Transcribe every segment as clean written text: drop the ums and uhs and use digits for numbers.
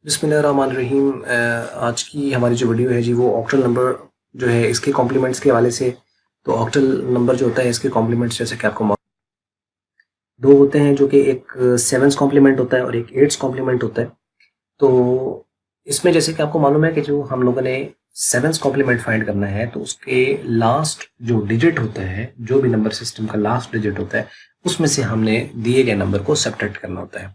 बिस्मिल्लाहिर्रहमानिर्रहीम। आज की हमारी जो वीडियो है जी वो ऑक्टल नंबर जो है इसके कॉम्प्लीमेंट्स के हवाले से। तो ऑक्टल नंबर जो होता है इसके कॉम्प्लीमेंट्स जैसे कि आपको दो होते हैं, जो कि एक सेवन्स कॉम्प्लीमेंट होता है और एक एट्स कॉम्प्लीमेंट होता है। तो इसमें जैसे कि आपको मालूम है कि जो हम लोगों ने सेवन्स कॉम्प्लीमेंट फाइंड करना है तो उसके लास्ट जो डिजिट होता है, जो भी नंबर सिस्टम का लास्ट डिजिट होता है, उसमें से हमने दिए गए नंबर को सब्ट्रैक्ट करना होता है।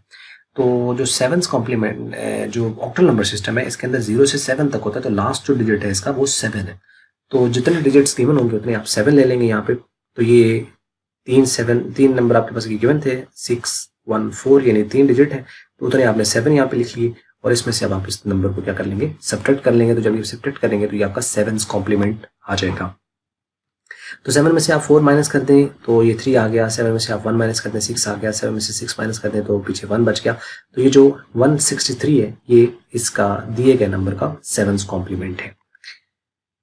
तो जो सेवन्स कॉम्प्लीमेंट जो ऑक्टल नंबर सिस्टम है इसके अंदर 0 से 7 तक होता है, तो लास्ट जो डिजिट है इसका वो 7 है। तो जितने डिजिट्स गिवन होंगे उतने आप 7 ले लेंगे यहाँ पे। तो ये तीन नंबर आपके पास गिवन थे, 614 यानी 3 डिजिट है, तो उतने आपने 7 यहाँ पे लिख लिए और इसमें से अब आप इस नंबर को क्या कर लेंगे, सब्ट्रैक्ट कर लेंगे। तो जब ये सब्ट्रैक्ट करेंगे तो ये आपका सेवन्स कॉम्प्लीमेंट आ जाएगा। तो 7 में से आप 4 माइनस कर दें तो ये 3 आ गया, 7 में से आप 1 माइनस कर दें 6 आ गया, 7 में से 6 माइनस कर दें तो पीछे 1 बच गया। तो ये जो 163 है ये इसका दिए गए नंबर का सेवन्स कॉम्प्लीमेंट है।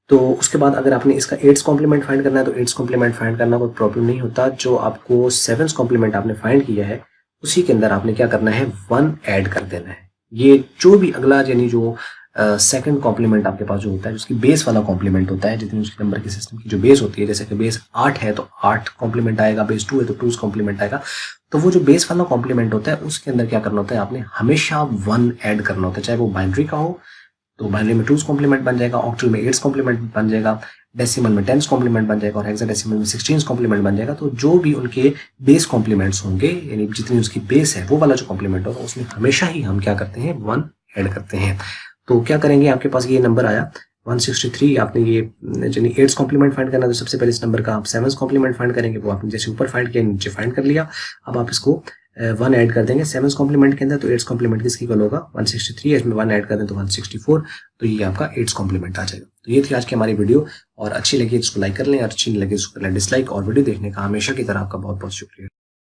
तो उसके बाद अगर आपने इसका एट्स कॉम्प्लीमेंट फाइंड करना है तो एट्स कॉम्प्लीमेंट फाइंड करना कोई प्रॉब्लम नहीं होता। जो आपको सेवन्स कॉम्प्लीमेंट आपने फाइंड किया है उसी के अंदर आपने क्या करना है, 1 ऐड कर देना है। ये जो भी अगला यानी जो सेकंड कॉम्प्लीमेंट आपके पास जो होता है, उसकी बेस वाला कॉम्प्लीमेंट होता है, जितनी उसके नंबर के सिस्टम की जो बेस होती है, जैसे कि बेस 8 है तो 8 कॉम्प्लीमेंट आएगा, बेस 2 है तो 2 कॉम्प्लीमेंट आएगा। तो वो जो बेस वाला कॉम्प्लीमेंट होता है उसके अंदर क्या करना होता है, आपने हमेशा 1 ऐड करना होता है, चाहे वो बाइनरी का हो तो बाइनरी में 2 कॉम्प्लीमेंट बन जाएगा, ऑक्टल में 8 कॉम्प्लीमेंट बन जाएगा, डेसिमल में 10 कॉम्प्लीमेंट बन जाएगा और हेक्साडेसिमल में 16 कॉम्प्लीमेंट बन जाएगा। तो जो भी उनके बेस कॉम्प्लीमेंट्स होंगे, यानी जितनी उसकी बेस है वो वाला जो कॉम्प्लीमेंट होगा उसमें हमेशा ही हम क्या करते हैं, 1 ऐड करते हैं। तो क्या करेंगे, आपके पास ये नंबर आया 163, आपने ये यानी 8 कॉम्प्लीमेंट फाइंड करना, तो सबसे पहले इस नंबर का आप 7 कॉम्प्लीमेंट फाइंड करेंगे, वो आपने जैसे ऊपर फाइंड किया नीचे फाइंड कर लिया। अब आप इसको 1 ऐड कर देंगे 7 कॉम्प्लीमेंट के अंदर, तो 8 कॉम्प्लीमेंट किसकी इक्वल होगा, 163 है, इसमें 1 ऐड कर दें तो 164, तो ये आपका 8 कॉम्प्लीमेंट आ जाएगा। तो ये थी आज की हमारी वीडियो, और अच्छी लगी तो इसको लाइक कर लें और अच्छी नहीं लगी तो इसको डिसलाइक। और वीडियो देखने का हमेशा की तरह आपका बहुत बहुत शुक्रिया।